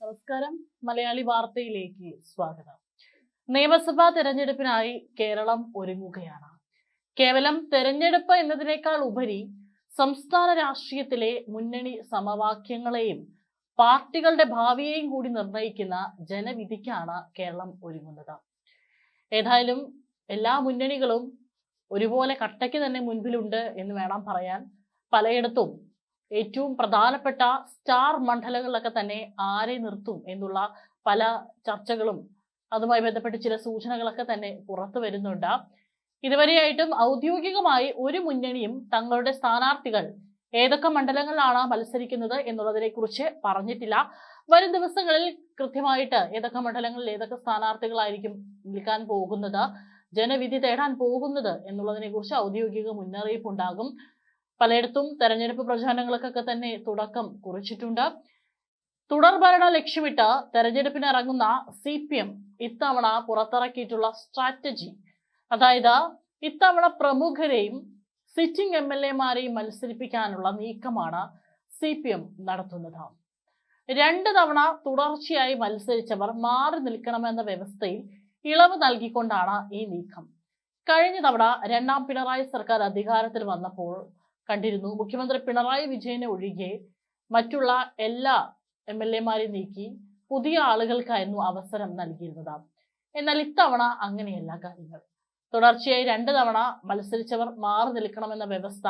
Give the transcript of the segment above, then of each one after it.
നമസ്കാരം. മലയാളി വാർത്തയിലേക്ക് സ്വാഗതം. നിയമസഭാ തെരഞ്ഞെടുപ്പിനായി കേരളം ഒരുങ്ങുകയാണ്. കേവലം തെരഞ്ഞെടുപ്പ് എന്നതിനേക്കാൾ ഉപരി സംസ്ഥാന രാഷ്ട്രീയത്തിലെ മുന്നണി സമവാക്യങ്ങളെയും പാർട്ടികളുടെ ഭാവിയെയും കൂടി നിർണ്ണയിക്കുന്ന ജനവിധിക്കാണ് കേരളം ഒരുങ്ങുന്നത്. ഏതായാലും എല്ലാ മുന്നണികളും ഒരുപോലെ കട്ടയ്ക്ക് തന്നെ മുൻപിലുണ്ട് എന്ന് വേണം പറയാൻ. പലയിടത്തും ഏറ്റവും പ്രധാനപ്പെട്ട സ്റ്റാർ മണ്ഡലങ്ങളിലൊക്കെ തന്നെ ആരെ നിർത്തും എന്നുള്ള പല ചർച്ചകളും അതുമായി ബന്ധപ്പെട്ട് ചില സൂചനകളൊക്കെ തന്നെ പുറത്തു വരുന്നുണ്ട്. ഇതുവരെയായിട്ടും ഔദ്യോഗികമായി ഒരു മുന്നണിയും തങ്ങളുടെ സ്ഥാനാർത്ഥികൾ ഏതൊക്കെ മണ്ഡലങ്ങളിലാണ് മത്സരിക്കുന്നത് എന്നുള്ളതിനെ കുറിച്ച് പറഞ്ഞിട്ടില്ല. വരും ദിവസങ്ങളിൽ കൃത്യമായിട്ട് ഏതൊക്കെ മണ്ഡലങ്ങളിൽ ഏതൊക്കെ സ്ഥാനാർത്ഥികളായിരിക്കും നിൽക്കാൻ പോകുന്നത്, ജനവിധി തേടാൻ പോകുന്നത് എന്നുള്ളതിനെ കുറിച്ച് ഔദ്യോഗിക മുന്നറിയിപ്പ് ഉണ്ടാകും. പലയിടത്തും തെരഞ്ഞെടുപ്പ് പ്രചാരണങ്ങൾക്കൊക്കെ തന്നെ തുടക്കം കുറിച്ചിട്ടുണ്ട്. തുടർഭരണം ലക്ഷ്യമിട്ട് തെരഞ്ഞെടുപ്പിന് ഇറങ്ങുന്ന CPM ഇത്തവണ പുറത്തിറക്കിയിട്ടുള്ള സ്ട്രാറ്റജി, അതായത് ഇത്തവണ പ്രമുഖരെയും സിറ്റിംഗ് MLA-മാരെയും മത്സരിപ്പിക്കാനുള്ള നീക്കമാണ് CPM നടത്തുന്നത്. 2 തവണ തുടർച്ചയായി മത്സരിച്ചവർ മാറി നിൽക്കണമെന്ന വ്യവസ്ഥയിൽ ഇളവ് നൽകിക്കൊണ്ടാണ് ഈ നീക്കം. കഴിഞ്ഞ തവണ 2ാം പിണറായി സർക്കാർ അധികാരത്തിൽ വന്നപ്പോൾ കണ്ടിരുന്നു, മുഖ്യമന്ത്രി പിണറായി വിജയനെ ഒഴികെ മറ്റുള്ള എല്ലാ MLA-മാരെയും നീക്കി പുതിയ ആളുകൾക്കായിരുന്നു അവസരം നൽകിയിരുന്നത്. എന്നാൽ ഇത്തവണ അങ്ങനെയല്ല കാര്യങ്ങൾ. തുടർച്ചയായി 2 തവണ മത്സരിച്ചവർ മാറി നിൽക്കണമെന്ന വ്യവസ്ഥ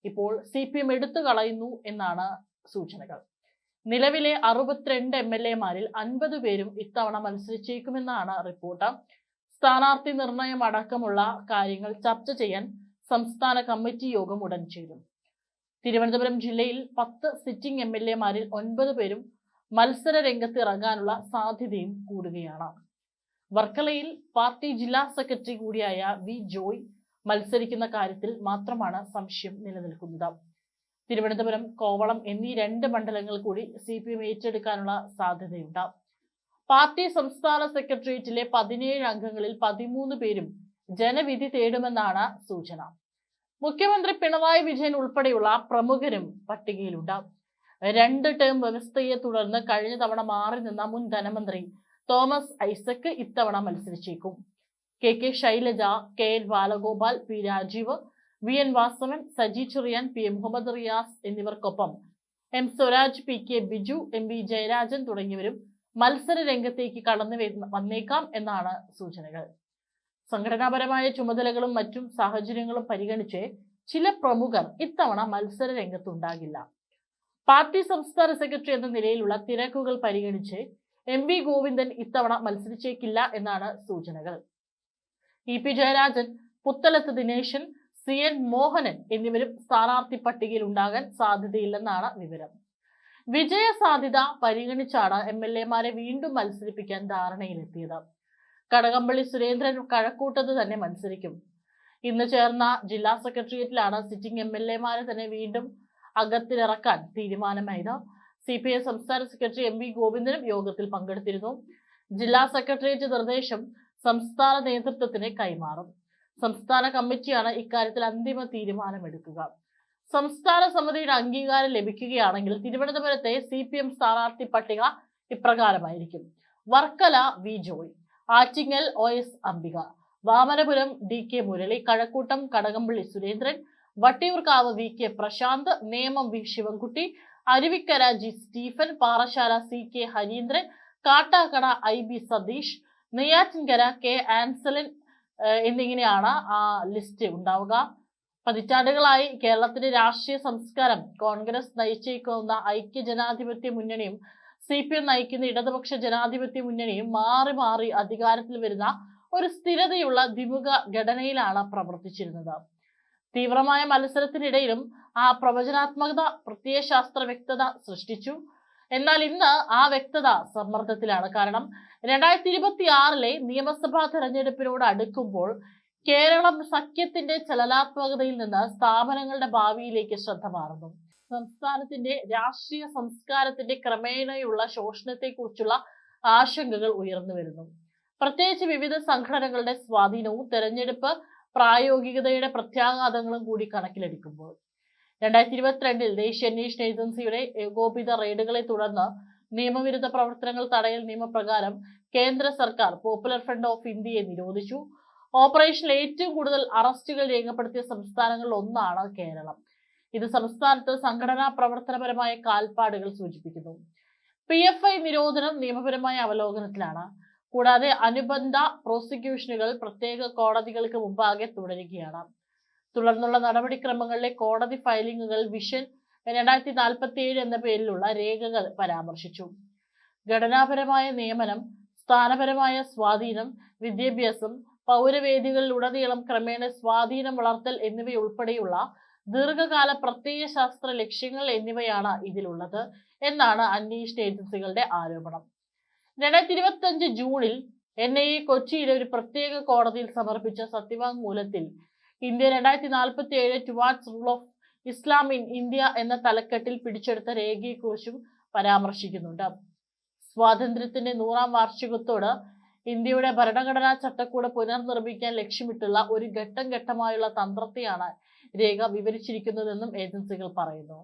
ഇപ്പോൾ CPM എടുത്തു കളയുന്നു എന്നാണ് സൂചനകൾ. നിലവിലെ 62 MLA-മാരിൽ 50 പേരും ഇത്തവണ മത്സരിച്ചേക്കുമെന്നാണ് റിപ്പോർട്ട്. സ്ഥാനാർത്ഥി നിർണയം അടക്കമുള്ള കാര്യങ്ങൾ ചർച്ച ചെയ്യാൻ സംസ്ഥാന കമ്മിറ്റി യോഗം ഉടൻ ചേരും. തിരുവനന്തപുരം ജില്ലയിൽ 10 സിറ്റിംഗ് MLA-മാരിൽ 9 പേരും മത്സര രംഗത്ത് ഇറങ്ങാനുള്ള സാധ്യതയും കൂടുകയാണ്. വർക്കലയിൽ പാർട്ടി ജില്ലാ സെക്രട്ടറി കൂടിയായ വി ജോയ് മത്സരിക്കുന്ന കാര്യത്തിൽ മാത്രമാണ് സംശയം നിലനിൽക്കുന്നത്. തിരുവനന്തപുരം, കോവളം എന്നീ 2 മണ്ഡലങ്ങൾ കൂടി CPM ഏറ്റെടുക്കാനുള്ള സാധ്യതയുണ്ട്. പാർട്ടി സംസ്ഥാന സെക്രട്ടേറിയറ്റിലെ 17 അംഗങ്ങളിൽ 13 പേരും ജനവിധി തേടുമെന്നാണ് സൂചന. മുഖ്യമന്ത്രി പിണറായി വിജയൻ ഉൾപ്പെടെയുള്ള പ്രമുഖരും പട്ടികയിലുണ്ട്. 2 ടേം വ്യവസ്ഥയെ തുടർന്ന് കഴിഞ്ഞ തവണ മാറി നിന്ന മുൻ ധനമന്ത്രി തോമസ് ഐസക് ഇത്തവണ മത്സരിച്ചേക്കും. KK Shailaja, KN Balagopal, P Rajeev, VN Vasavan, Saji Cherian, PM Muhammad Riyas എന്നിവർക്കൊപ്പം M Swaraj, PK Biju, MV Jayarajan തുടങ്ങിയവരും മത്സര രംഗത്തേക്ക് കടന്നു വന്നേക്കാം എന്നാണ് സൂചനകൾ. സംഘടനാപരമായ ചുമതലകളും മറ്റും സാഹചര്യങ്ങളും പരിഗണിച്ച് ചില പ്രമുഖർ ഇത്തവണ മത്സര രംഗത്തുണ്ടാകില്ല. പാർട്ടി സംസ്ഥാന സെക്രട്ടറി എന്ന നിലയിലുള്ള തിരക്കുകൾ പരിഗണിച്ച് MV ഗോവിന്ദൻ ഇത്തവണ മത്സരിച്ചേക്കില്ല എന്നാണ് സൂചനകൾ. EP ജയരാജൻ, പുത്തലത്ത് ദിനേശൻ, CN മോഹനൻ എന്നിവരും സ്ഥാനാർത്ഥി പട്ടികയിൽ ഉണ്ടാകാൻ സാധ്യതയില്ലെന്നാണ് വിവരം. വിജയ സാധ്യത പരിഗണിച്ചാണ് MLA-മാരെ വീണ്ടും മത്സരിപ്പിക്കാൻ ധാരണയിലെത്തിയത്. കടകംപള്ളി സുരേന്ദ്രൻ കഴക്കൂട്ടത്ത് തന്നെ മത്സരിക്കും. ഇന്ന് ചേർന്ന ജില്ലാ സെക്രട്ടേറിയറ്റിലാണ് സിറ്റിംഗ് MLA-മാരെ തന്നെ വീണ്ടും അകത്തിലിറക്കാൻ തീരുമാനമായത്. CPI സംസ്ഥാന സെക്രട്ടറി MV ഗോവിന്ദനും യോഗത്തിൽ പങ്കെടുത്തിരുന്നു. ജില്ലാ സെക്രട്ടേറിയറ്റ് നിർദ്ദേശം സംസ്ഥാന നേതൃത്വത്തിന് കൈമാറും. സംസ്ഥാന കമ്മിറ്റിയാണ് ഇക്കാര്യത്തിൽ അന്തിമ തീരുമാനമെടുക്കുക. സംസ്ഥാന സമിതിയുടെ അംഗീകാരം ലഭിക്കുകയാണെങ്കിൽ തിരുവനന്തപുരത്തെ CPM സ്ഥാനാർത്ഥി പട്ടിക ഇപ്രകാരമായിരിക്കും: Varkala V Joy, Attingal OS Ambika, Vamanapuram DK Murali, Kazhakkoottam Kadakampally Surendran, Vattiyoorkavu VK Prasanth, Nemom V Sivankutty, Aruvikkara G Stephen, Parassala CK Hareendran, Kattakkada IB Satheesh, Neyyattinkara K Ansalan എന്നിങ്ങനെയാണ് ആ ലിസ്റ്റ് ഉണ്ടാവുക. പതിറ്റാണ്ടുകളായി കേരളത്തിന്റെ രാഷ്ട്രീയ സംസ്കാരം കോൺഗ്രസ് നയിച്ചേക്കുന്ന ഐക്യ ജനാധിപത്യ മുന്നണിയും CPM നയിക്കുന്ന ഇടതുപക്ഷ ജനാധിപത്യ മുന്നണിയും മാറി മാറി അധികാരത്തിൽ വരുന്ന ഒരു സ്ഥിരതയുള്ള ദ്വിമുഖ ഘടനയിലാണ് പ്രവർത്തിച്ചിരുന്നത്. തീവ്രമായ മത്സരത്തിനിടയിലും ആ പ്രവചനാത്മകത പ്രത്യയശാസ്ത്ര വ്യക്തത സൃഷ്ടിച്ചു. എന്നാൽ ഇന്ന് ആ വ്യക്തത സമ്മർദ്ദത്തിലാണ്. കാരണം 2026 നിയമസഭാ തെരഞ്ഞെടുപ്പിനോട് അടുക്കുമ്പോൾ കേരളം സഖ്യത്തിന്റെ ചലനാത്മകതയിൽ നിന്ന് സ്ഥാപനങ്ങളുടെ ഭാവിയിലേക്ക് ശ്രദ്ധ മാറുന്നു. സംസ്ഥാനത്തിന്റെ രാഷ്ട്രീയ സംസ്കാരത്തിന്റെ ക്രമേണയുള്ള ശോഷണത്തെക്കുറിച്ചുള്ള ആശങ്കകൾ ഉയർന്നു വരുന്നു. പ്രത്യേകിച്ച് വിവിധ സംഘടനകളുടെ സ്വാധീനവും തെരഞ്ഞെടുപ്പ് പ്രായോഗികതയുടെ പ്രത്യാഘാതങ്ങളും കൂടി കണക്കിലെടുക്കുമ്പോൾ 2022 ദേശീയ അന്വേഷണ ഏജൻസിയുടെ ഏകോപിത റെയ്ഡുകളെ തുടർന്ന് നിയമവിരുദ്ധ പ്രവർത്തനങ്ങൾ തടയൽ നിയമപ്രകാരം കേന്ദ്ര സർക്കാർ പോപ്പുലർ ഫ്രണ്ട് ഓഫ് ഇന്ത്യയെ നിരോധിച്ചു. ഓപ്പറേഷനിൽ ഏറ്റവും കൂടുതൽ അറസ്റ്റുകൾ രേഖപ്പെടുത്തിയ സംസ്ഥാനങ്ങളിൽ ഒന്നാണ് കേരളം. ഇത് സംസ്ഥാനത്ത് സംഘടനാ പ്രവർത്തനപരമായ കാൽപ്പാടുകൾ സൂചിപ്പിക്കുന്നു. PFI നിരോധനം നിയമപരമായ അവലോകനത്തിലാണ്. കൂടാതെ അനുബന്ധ പ്രോസിക്യൂഷനുകൾ പ്രത്യേക കോടതികൾക്ക് മുമ്പാകെ തുടരുകയാണ്. തുടർന്നുള്ള നടപടിക്രമങ്ങളിലെ കോടതി ഫയലിംഗുകൾ വിഷൻ 2047 എന്ന പേരിലുള്ള രേഖകൾ പരാമർശിച്ചു. ഘടനാപരമായ നിയമനം, സ്ഥാനപരമായ സ്വാധീനം, വിദ്യാഭ്യാസം, പൗരവേദികളിലുടനീളം ക്രമേണ സ്വാധീനം വളർത്തൽ എന്നിവയുൾപ്പെടെയുള്ള ദീർഘകാല പ്രത്യയശാസ്ത്ര ലക്ഷ്യങ്ങൾ എന്നിവയാണ് ഇതിലുള്ളത് എന്നാണ് അന്വേഷണ ഏജൻസികളുടെ ആരോപണം. 2025 ജൂണിൽ NIA കൊച്ചിയിലെ ഒരു പ്രത്യേക കോടതിയിൽ സമർപ്പിച്ച സത്യവാങ്മൂലത്തിൽ India 2047 towards rule of Islam in India എന്ന തലക്കെട്ടിൽ പിടിച്ചെടുത്ത രേഖയെക്കുറിച്ചും പരാമർശിക്കുന്നുണ്ട്. സ്വാതന്ത്ര്യത്തിന്റെ 100ാം വാർഷികത്തോട് ഇന്ത്യയുടെ ഭരണഘടനാ ചട്ടക്കൂട് പുനർനിർമ്മിക്കാൻ ലക്ഷ്യമിട്ടുള്ള ഒരു ഘട്ടം ഘട്ടമായുള്ള തന്ത്രത്തെയാണ് രേഖ വിവരിച്ചിരിക്കുന്നതെന്നും ഏജൻസികൾ പറയുന്നു.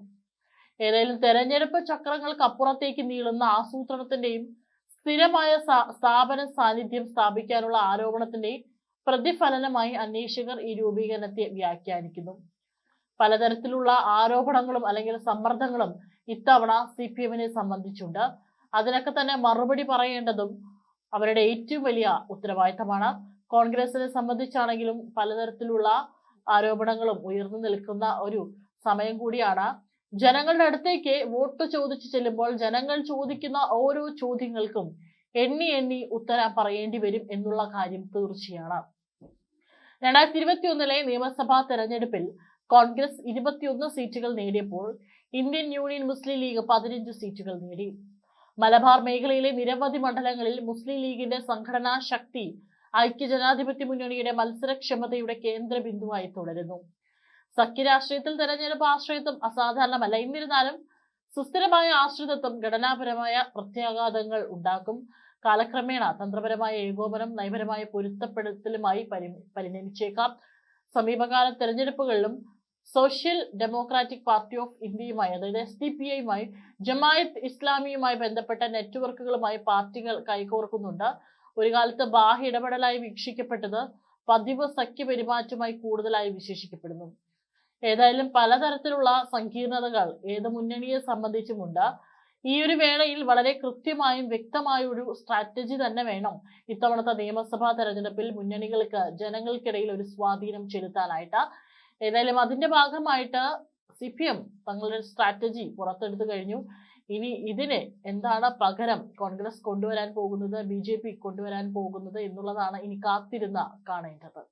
ഏതായാലും തെരഞ്ഞെടുപ്പ് ചക്രങ്ങൾക്കപ്പുറത്തേക്ക് നീളുന്ന ആസൂത്രണത്തിന്റെയും സ്ഥിരമായ സ്ഥാപന സാന്നിധ്യം സ്ഥാപിക്കാനുള്ള ആരോപണത്തിന്റെയും പ്രതിഫലനമായി അന്വേഷകർ ഈ രൂപീകരണത്തെ വ്യാഖ്യാനിക്കുന്നു. പലതരത്തിലുള്ള ആരോപണങ്ങളും അല്ലെങ്കിൽ സമ്മർദ്ദങ്ങളും ഇത്തവണ CPM-നെ സംബന്ധിച്ചുണ്ട്. അതിനൊക്കെ തന്നെ മറുപടി പറയേണ്ടതും അവരുടെ ഏറ്റവും വലിയ ഉത്തരവാദിത്തമാണ്. കോൺഗ്രസിനെ സംബന്ധിച്ചാണെങ്കിലും പലതരത്തിലുള്ള ആരോപണങ്ങളും ഉയർന്നു നിൽക്കുന്ന ഒരു സമയം കൂടിയാണ്. ജനങ്ങളുടെ അടുത്തേക്ക് വോട്ട് ചോദിച്ചു ചെല്ലുമ്പോൾ ജനങ്ങൾ ചോദിക്കുന്ന ഓരോ ചോദ്യങ്ങൾക്കും എണ്ണി എണ്ണി ഉത്തരം പറയേണ്ടി വരും എന്നുള്ള കാര്യം തീർച്ചയാണ്. 2021 നിയമസഭാ തെരഞ്ഞെടുപ്പിൽ കോൺഗ്രസ് 21 സീറ്റുകൾ നേടിയപ്പോൾ ഇന്ത്യൻ യൂണിയൻ മുസ്ലിം ലീഗ് 15 സീറ്റുകൾ നേടി. മലബാർ മേഖലയിലെ നിരവധി മണ്ഡലങ്ങളിൽ മുസ്ലിം ലീഗിന്റെ സംഘടനാ ശക്തി ഐക്യജനാധിപത്യ മുന്നണിയുടെ മത്സരക്ഷമതയുടെ കേന്ദ്ര ബിന്ദുവായി തുടരുന്നു. സഖ്യരാഷ്ട്രീയത്തിൽ തെരഞ്ഞെടുപ്പ് ആശ്രയത്വം അസാധാരണമല്ല. എന്നിരുന്നാലും സുസ്ഥിരമായ ആശ്രിതത്വം ഘടനാപരമായ പ്രത്യാഘാതങ്ങൾ ഉണ്ടാക്കും. കാലക്രമേണ തന്ത്രപരമായ ഏകോപനം നയപരമായ പൊരുത്തപ്പെടുത്തലുമായി പരിണമിച്ചേക്കാം. സമീപകാല തെരഞ്ഞെടുപ്പുകളിലും സോഷ്യൽ ഡെമോക്രാറ്റിക് പാർട്ടി ഓഫ് ഇന്ത്യയുമായി, അതായത് SDPI-യുമായി, ജമായത്ത് ഇസ്ലാമിയുമായി ബന്ധപ്പെട്ട നെറ്റ്വർക്കുകളുമായി പാർട്ടികൾ കൈകോർക്കുന്നുണ്ട്. ഒരു കാലത്ത് ബാഹ്യ ഇടപെടലായി വീക്ഷിക്കപ്പെട്ടത് പതിവ് സഖ്യ പെരുമാറ്റമായി കൂടുതലായി വിശേഷിക്കപ്പെടുന്നു. ഏതായാലും പലതരത്തിലുള്ള സങ്കീർണതകൾ ഏത് മുന്നണിയെ സംബന്ധിച്ചുമുണ്ട്. ഈ ഒരു വേളയിൽ വളരെ കൃത്യമായും വ്യക്തമായ ഒരു സ്ട്രാറ്റജി തന്നെ വേണം ഇത്തവണത്തെ നിയമസഭാ തെരഞ്ഞെടുപ്പിൽ മുന്നണികൾക്ക് ജനങ്ങൾക്കിടയിൽ ഒരു സ്വാധീനം ചെലുത്താനായിട്ട്. ഏതായാലും അതിന്റെ ഭാഗമായിട്ട് CPM തങ്ങളുടെ സ്ട്രാറ്റജി പുറത്തെടുത്തു കഴിഞ്ഞു. ഇനി ഇതിന് എന്താണ് പകരം കോൺഗ്രസ് കൊണ്ടുവരാൻ പോകുന്നത്, BJP കൊണ്ടുവരാൻ പോകുന്നത് എന്നുള്ളതാണ് ഇനി കാത്തിരുന്ന് കാണേണ്ടത്.